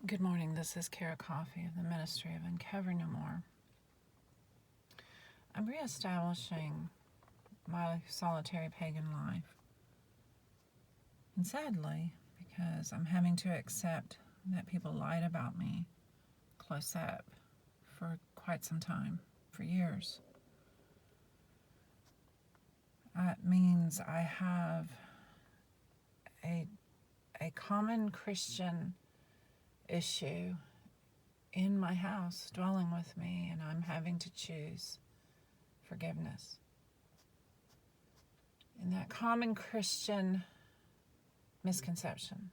Good morning. This is Beaty-Coffey of the Ministry of Uncover No More. I'm reestablishing my solitary pagan life. And sadly, because I'm having to accept that people lied about me close up for quite some time, for years. That means I have a common Christian issue in my house dwelling with me, and I'm having to choose forgiveness. And that common Christian misconception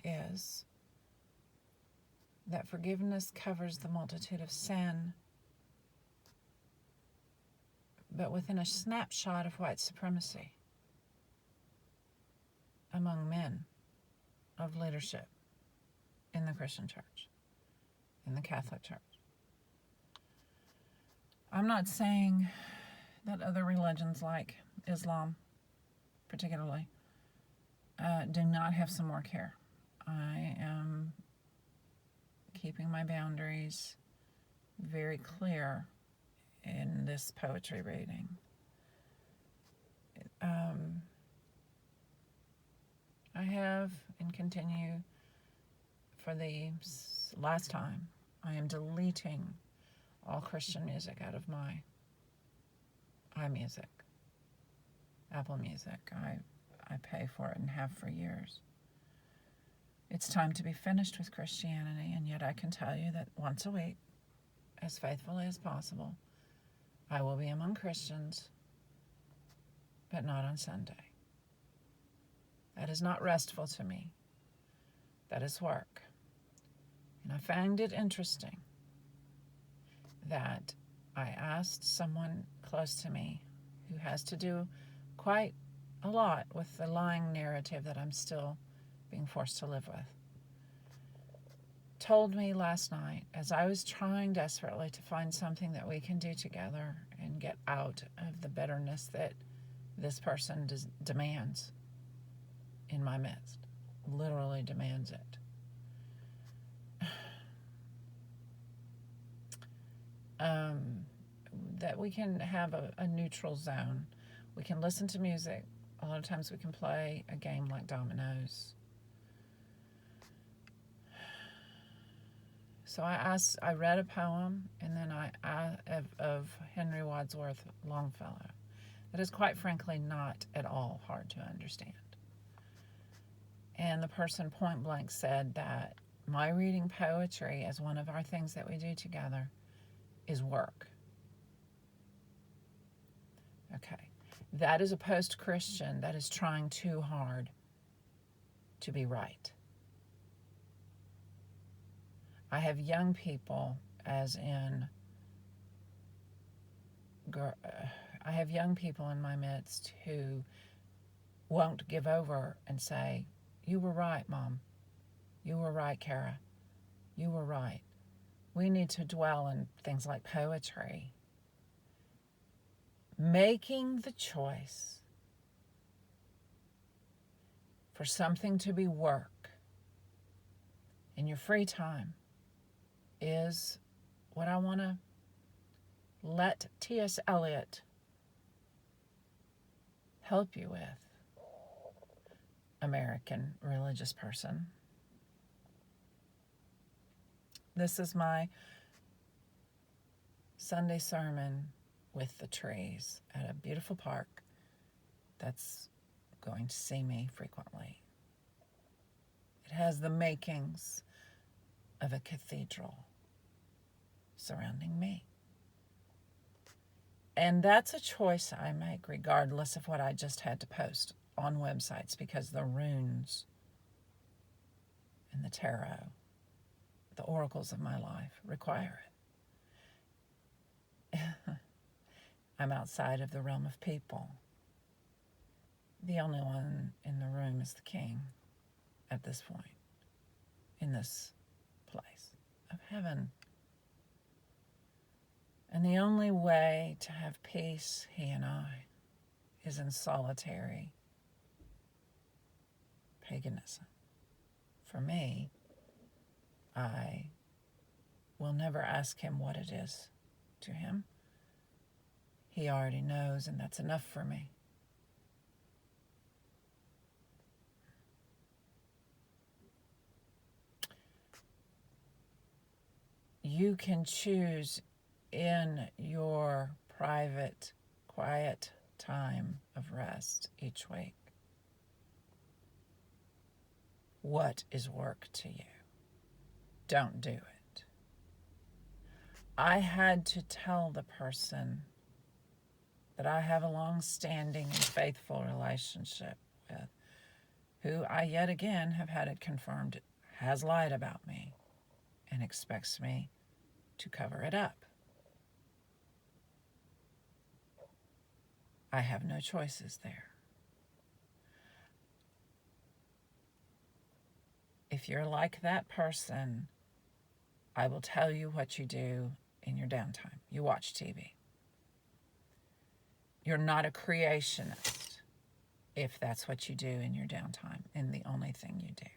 is that forgiveness covers the multitude of sin, but within a snapshot of white supremacy among men of leadership in the Christian church, in the Catholic Church. I'm not saying that other religions like Islam, particularly, do not have some work here. I am keeping my boundaries very clear in this poetry reading. I have and continue for the last time. I am deleting all Christian music out of my iMusic, Apple Music. I pay for it and have for years. It's time to be finished with Christianity, and yet I can tell you that once a week, as faithfully as possible, I will be among Christians, but not on Sunday. That is not restful to me. That is work. And I found it interesting that I asked someone close to me who has to do quite a lot with the lying narrative that I'm still being forced to live with, told me last night, as I was trying desperately to find something that we can do together and get out of the bitterness that this person demands in my midst, literally demands it. That we can have a neutral zone. We can listen to music. A lot of times we can play a game like dominoes. So I read a poem, and then of Henry Wadsworth Longfellow that is quite frankly not at all hard to understand. And the person point blank said that my reading poetry as one of our things that we do together is work. Okay. That is a post-Christian that is trying too hard to be right. I have young people, I have young people in my midst who won't give over and say, "You were right, Mom. You were right, Cara. You were right." We need to dwell in things like poetry. Making the choice for something to be work in your free time is what I want to let T.S. Eliot help you with, American religious person. This is my Sunday sermon with the trees at a beautiful park that's going to see me frequently. It has the makings of a cathedral surrounding me. And that's a choice I make regardless of what I just had to post on websites, because the runes and the tarot, the oracles of my life, require it. I'm outside of the realm of people. The only one in the room is the king at this point, in this place of heaven. And the only way to have peace, he and I, is in solitary paganism, For me, I will never ask him what it is to him. He already knows, and that's enough for me. You can choose in your private, quiet time of rest each week what is work to you. Don't do it. I had to tell the person that I have a long-standing and faithful relationship with, who I yet again have had it confirmed has lied about me and expects me to cover it up. I have no choices there. If you're like that person, I will tell you what you do in your downtime. You watch TV. You're not a creationist if that's what you do in your downtime and the only thing you do.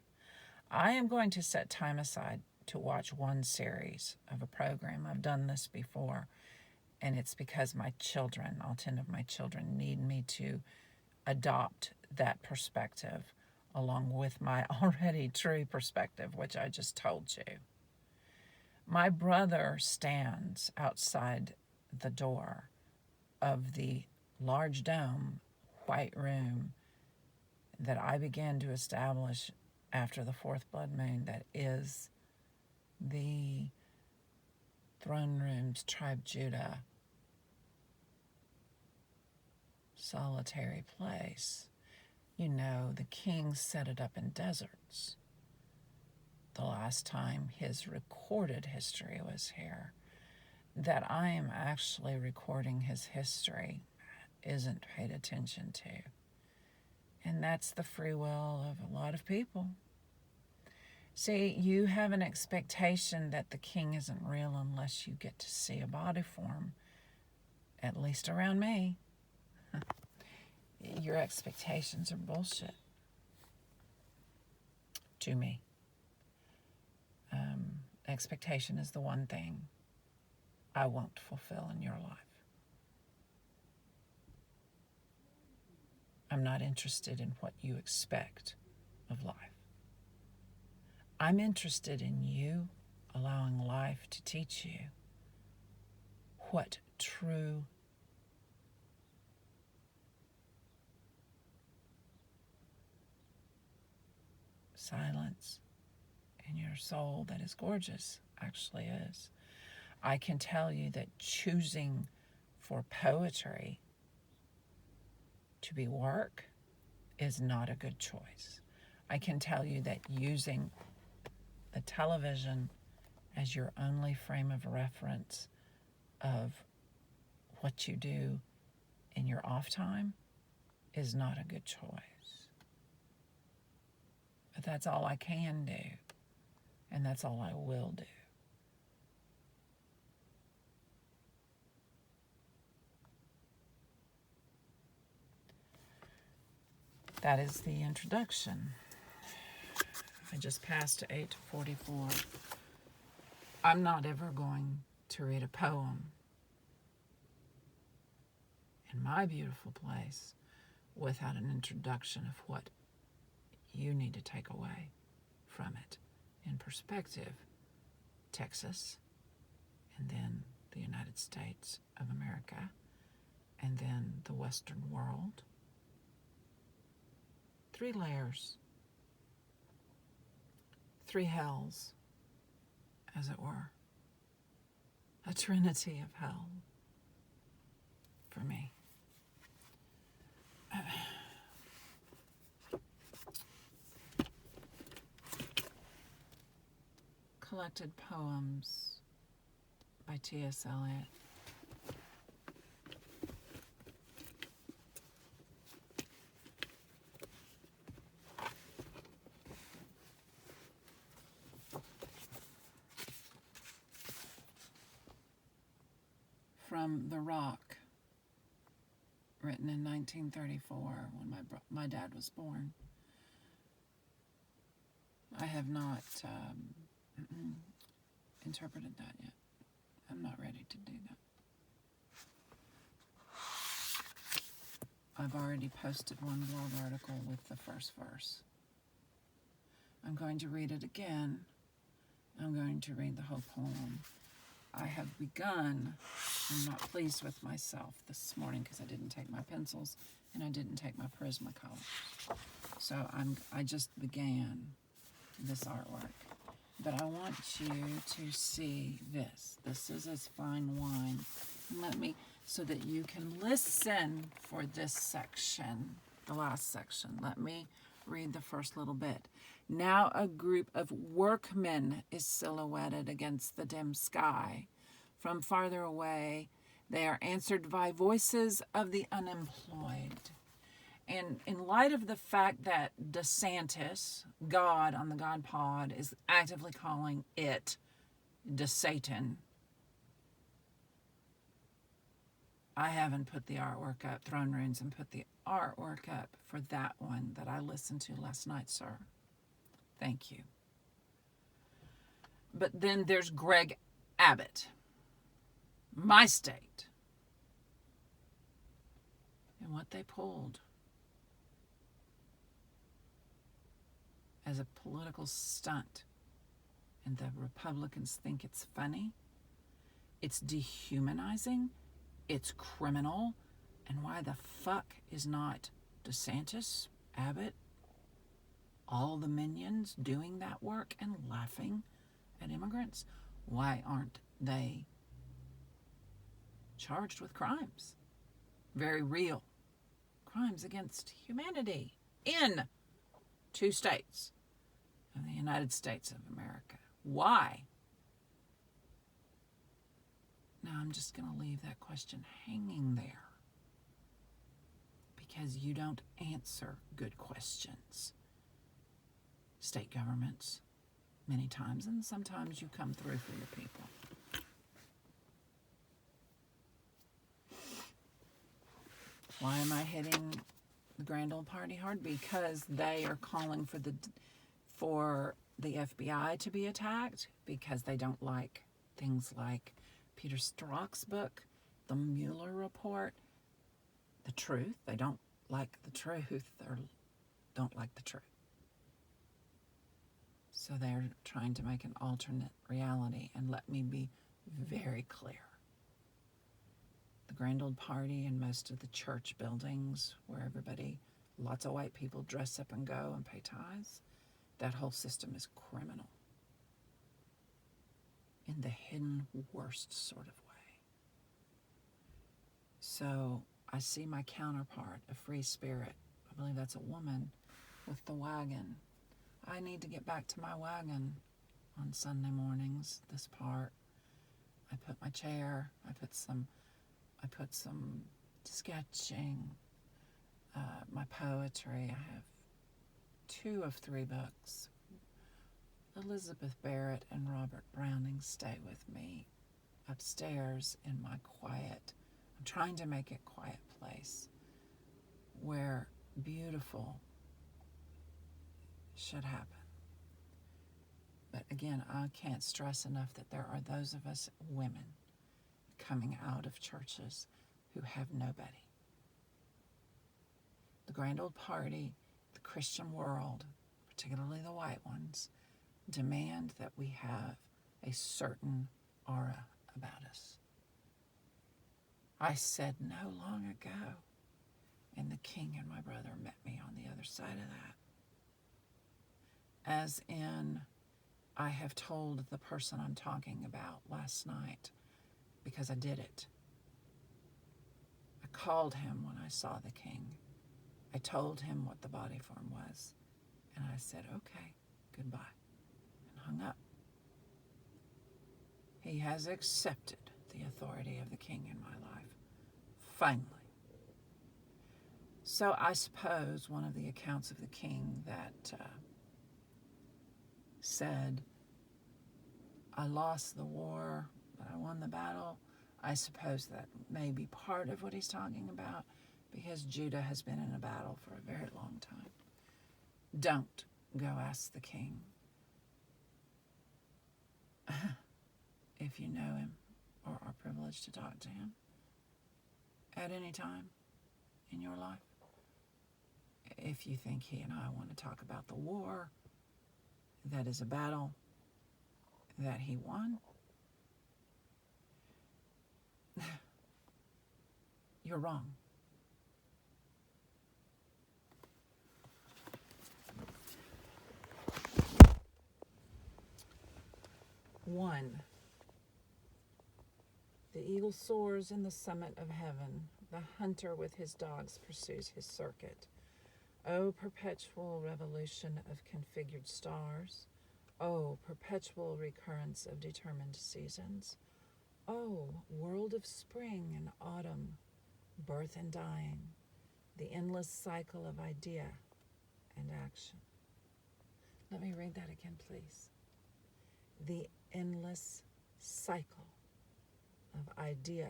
I am going to set time aside to watch one series of a program. I've done this before, and it's because my children, all 10 of my children, need me to adopt that perspective along with my already true perspective, which I just told you. My brother stands outside the door of the large dome, white room that I began to establish after the fourth blood moon, that is the throne room's tribe Judah solitary place. You know, the king set it up in deserts. The last time his recorded history was here, that I am actually recording his history isn't paid attention to. And that's the free will of a lot of people. See, you have an expectation that the king isn't real unless you get to see a body form, at least around me. Your expectations are bullshit to me. Expectation is the one thing I won't fulfill in your life. I'm not interested in what you expect of life. I'm interested in you allowing life to teach you what true silence in your soul that is gorgeous actually is. I can tell you that choosing for poetry to be work is not a good choice. I can tell you that using the television as your only frame of reference of what you do in your off time is not a good choice. But that's all I can do, and that's all I will do. That is the introduction. I just passed 8:44. I'm not ever going to read a poem in my beautiful place without an introduction of what you need to take away from it. In perspective, Texas, and then the United States of America, and then the Western world. 3 layers, 3 hells, as it were. A trinity of hell for me. Collected poems by T.S. Eliot. From The Rock, written in 1934 when my dad was born. I have not interpreted that yet. I'm not ready to do that. I've already posted one blog article with the first verse. I'm going to read it again. I'm going to read the whole poem. I have begun. I'm not pleased with myself this morning because I didn't take my pencils and I didn't take my Prismacolor. So I just began this artwork. But I want you to see this. This is as fine wine. Let me, so that you can listen for this section, the last section. Let me read the first little bit. Now a group of workmen is silhouetted against the dim sky. From farther away, they are answered by voices of the unemployed. And in light of the fact that DeSantis, God on the God Pod, is actively calling it DeSatan, I haven't put the artwork up, Throne Runes, and put the artwork up for that one that I listened to last night, sir. Thank you. But then there's Greg Abbott, my state, and what they pulled as a political stunt. And the Republicans think it's funny. It's dehumanizing. It's criminal. And why the fuck is not DeSantis, Abbott, all the minions doing that work and laughing at immigrants? Why aren't they charged with crimes? Very real crimes against humanity in 2 states of the United States of America. Why? Now I'm just going to leave that question hanging there because you don't answer good questions. State governments, many times, and sometimes you come through for your people. Why am I hitting the Grand Old Party hard? Because they are calling for the FBI to be attacked, because they don't like things like Peter Strzok's book, the Mueller report, the truth. They don't like the truth or don't like the truth. So they're trying to make an alternate reality. And let me be very clear. The Grand Old Party and most of the church buildings where everybody, lots of white people dress up and go and pay tithes, that whole system is criminal in the hidden worst sort of way. So I see my counterpart, a free spirit. I believe that's a woman with the wagon. I need to get back to my wagon on Sunday mornings, this part. I put my chair, I put some sketching, my poetry. I have 2 of 3 books. Elizabeth Barrett and Robert Browning stay with me upstairs in my quiet. I'm trying to make it quiet place where beautiful should happen. But again, I can't stress enough that there are those of us women coming out of churches who have nobody. The Grand Old Party, the Christian world, particularly the white ones, demand that we have a certain aura about us. I said no long ago, and the king and my brother met me on the other side of that. As in, I have told the person I'm talking about last night, because I did it. I called him when I saw the king. I told him what the body form was, and I said, okay, goodbye, and hung up. He has accepted the authority of the king in my life, finally. So I suppose one of the accounts of the king that said, I lost the war, but I won the battle, I suppose that may be part of what he's talking about, because Judah has been in a battle for a very long time. Don't go ask the king. if you know him or are privileged to talk to him at any time in your life. If you think he and I want to talk about the war that is a battle that he won, you're wrong. One, the eagle soars in the summit of heaven. The hunter with his dogs pursues his circuit. O perpetual revolution of configured stars. O perpetual recurrence of determined seasons. O world of spring and autumn, birth and dying, the endless cycle of idea and action. Let me read that again, please. The endless cycle of idea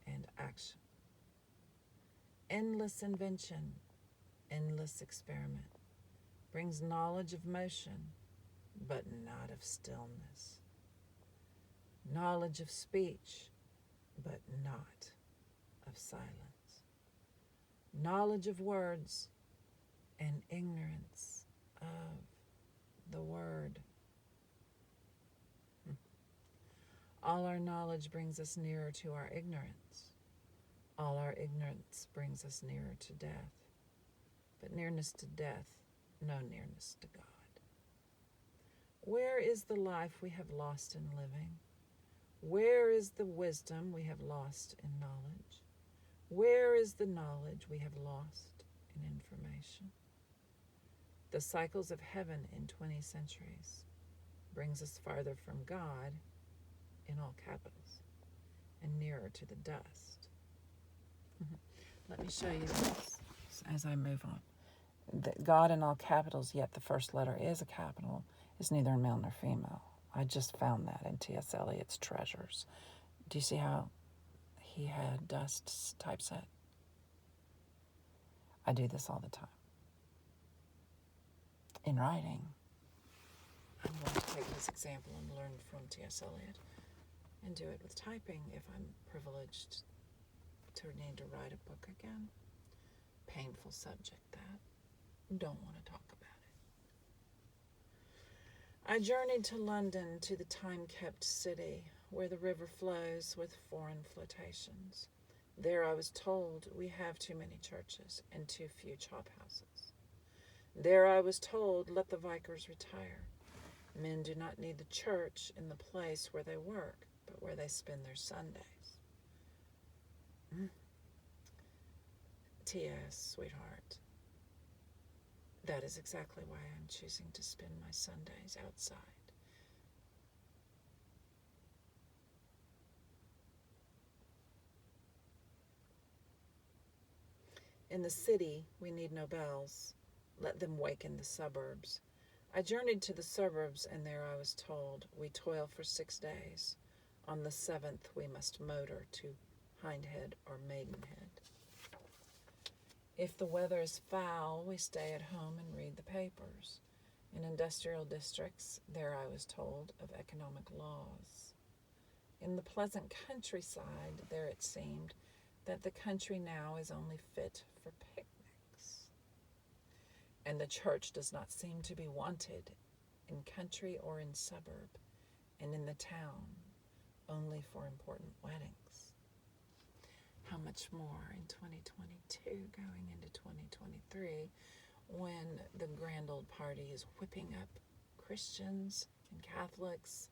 and action. Endless invention, endless experiment, brings knowledge of motion, but not of stillness. Knowledge of speech, but not of silence. Knowledge of words and ignorance of the word. All our knowledge brings us nearer to our ignorance. All our ignorance brings us nearer to death. But nearness to death, no nearness to God. Where is the life we have lost in living? Where is the wisdom we have lost in knowledge? Where is the knowledge we have lost in information? The cycles of heaven in 20 centuries brings us farther from God, in all capitals, and nearer to the dust. Let me show you this as I move on. God in all capitals, yet the first letter is a capital, is neither male nor female. I just found that in T.S. Eliot's Treasures. Do you see how he had dust typeset? I do this all the time. In writing, I'm going to take this example and learn from T.S. Eliot and do it with typing if I'm privileged to need to write a book again. Painful subject that. Don't want to talk about it. I journeyed to London, to the time-kept city, where the river flows with foreign flotations. There I was told we have too many churches and too few chop houses. There I was told, let the vicars retire. Men do not need the church in the place where they work, but where they spend their Sundays. T.S., sweetheart, that is exactly why I'm choosing to spend my Sundays outside. In the city, we need no bells. Let them waken the suburbs. I journeyed to the suburbs, and there I was told, we toil for 6 days. On the 7th, we must motor to Hindhead or Maidenhead. If the weather is foul, we stay at home and read the papers. In industrial districts, there I was told of economic laws. In the pleasant countryside, there it seemed that the country now is only fit for picnics. And the church does not seem to be wanted in country or in suburb, and in the town only for important weddings. How much more in 2022 going into 2023 when the grand old party is whipping up Christians and Catholics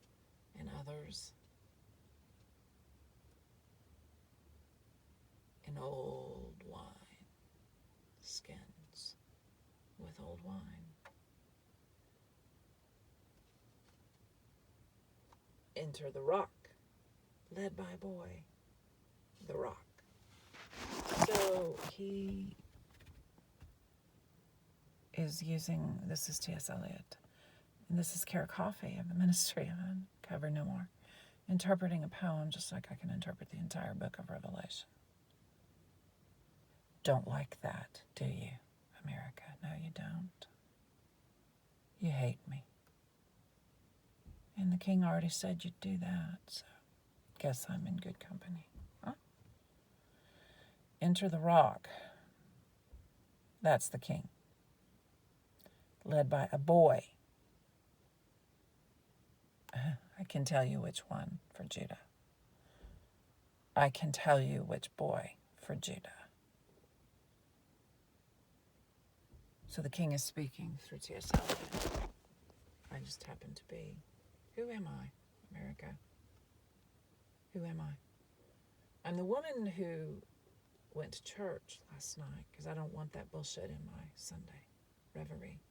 and others in old wine skins with old wine. Enter the Rock, led by a boy, the Rock. So he is using, this is T.S. Eliot, and this is Beaty-Coffey of the Ministry of Uncover No More, interpreting a poem just like I can interpret the entire book of Revelation. Don't like that, do you, America? No, you don't. You hate me. And the king already said you'd do that, so guess I'm in good company. Huh? Enter the rock. That's the king. Led by a boy. I can tell you which one for Judah. I can tell you which boy for Judah. So the king is speaking through T.S. Eliot. I just happen to be, who am I, America? Who am I? I'm the woman who went to church last night because I don't want that bullshit in my Sunday reverie.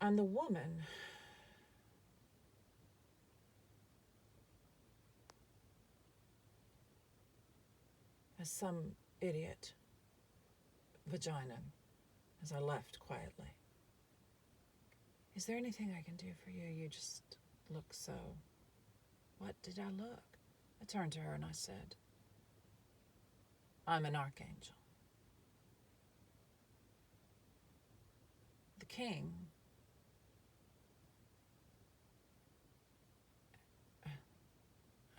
I'm the woman as some idiot vagina as I left quietly. Is there anything I can do for you? You just look so... What did I look? I turned to her and I said, I'm an archangel. The king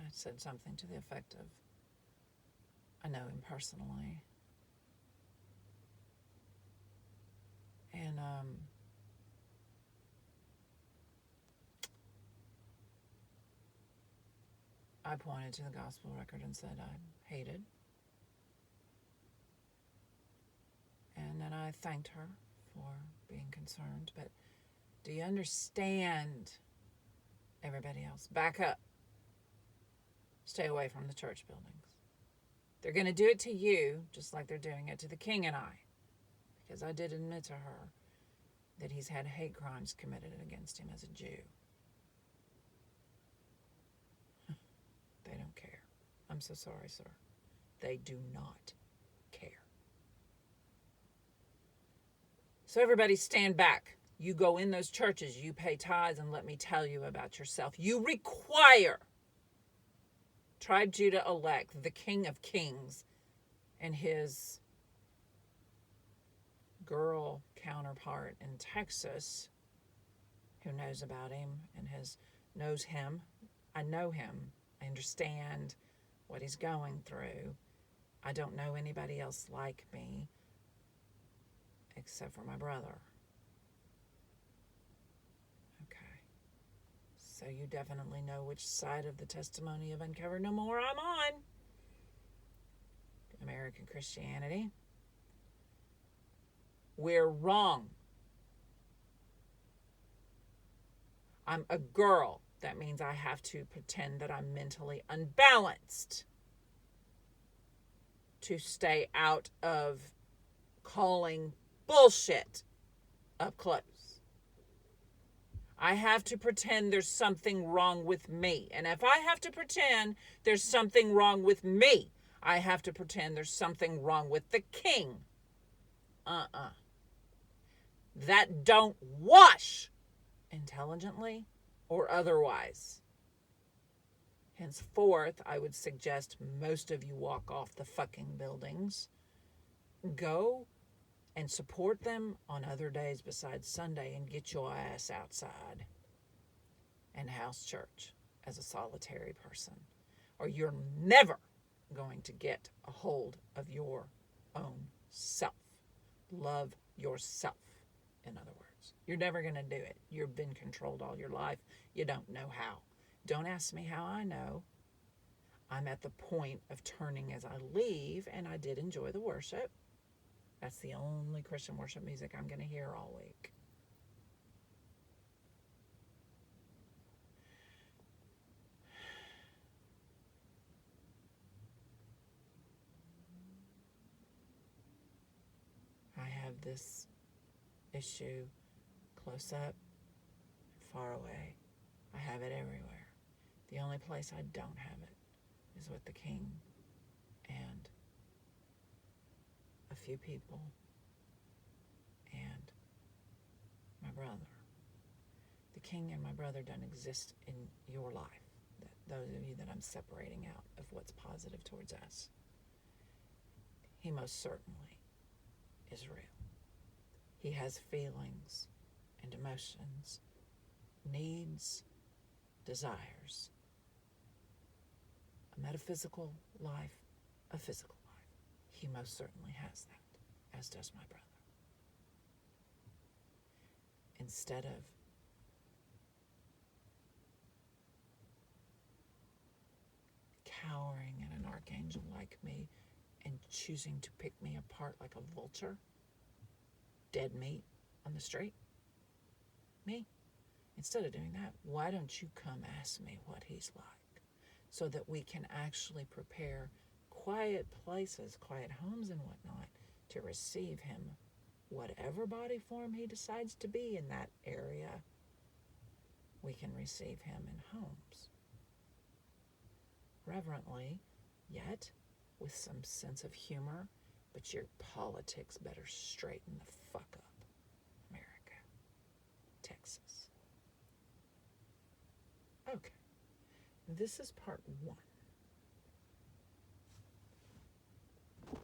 I said something to the effect of, I know him personally. And I pointed to the gospel record and said I hated. And then I thanked her for being concerned. But do you understand, everybody else? Back up. Stay away from the church buildings. They're going to do it to you just like they're doing it to the king and I. Because I did admit to her that he's had hate crimes committed against him as a Jew. They don't care. I'm so sorry, sir. They do not care. So everybody stand back. You go in those churches, you pay tithes, and let me tell you about yourself. You require Tribe Judah-elect, the King of Kings, and his girl counterpart in Texas, who knows about him and knows him. I know him. I understand what he's going through. I don't know anybody else like me, except for my brother. Okay. So you definitely know which side of the testimony of Uncover No More I'm on. American Christianity. We're wrong. I'm a girl. That means I have to pretend that I'm mentally unbalanced to stay out of calling bullshit up close. I have to pretend there's something wrong with me. And if I have to pretend there's something wrong with me, I have to pretend there's something wrong with the king. That don't wash intelligently or otherwise. Henceforth, I would suggest most of you walk off the fucking buildings. Go and support them on other days besides Sunday and get your ass outside and house church as a solitary person. Or you're never going to get a hold of your own self. Love yourself, in other words. You're never going to do it. You've been controlled all your life. You don't know how. Don't ask me how I know. I'm at the point of turning as I leave, and I did enjoy the worship. That's the only Christian worship music I'm going to hear all week. I have this issue close up, far away. I have it everywhere. The only place I don't have it is with the king and a few people and my brother. The king and my brother don't exist in your life. Those of you that I'm separating out of what's positive towards us. He most certainly is real. He has feelings and emotions, needs, desires, a metaphysical life, a physical life. He most certainly has that, as does my brother. Instead of cowering at an archangel like me and choosing to pick me apart like a vulture, dead meat on the street, me, instead of doing that, why don't you come ask me what he's like, so that we can actually prepare quiet places, quiet homes and whatnot, to receive him, whatever body form he decides to be in that area. We can receive him in homes, reverently, yet with some sense of humor, but your politics better straighten the fuck up. America, Texas. Okay, this is part 1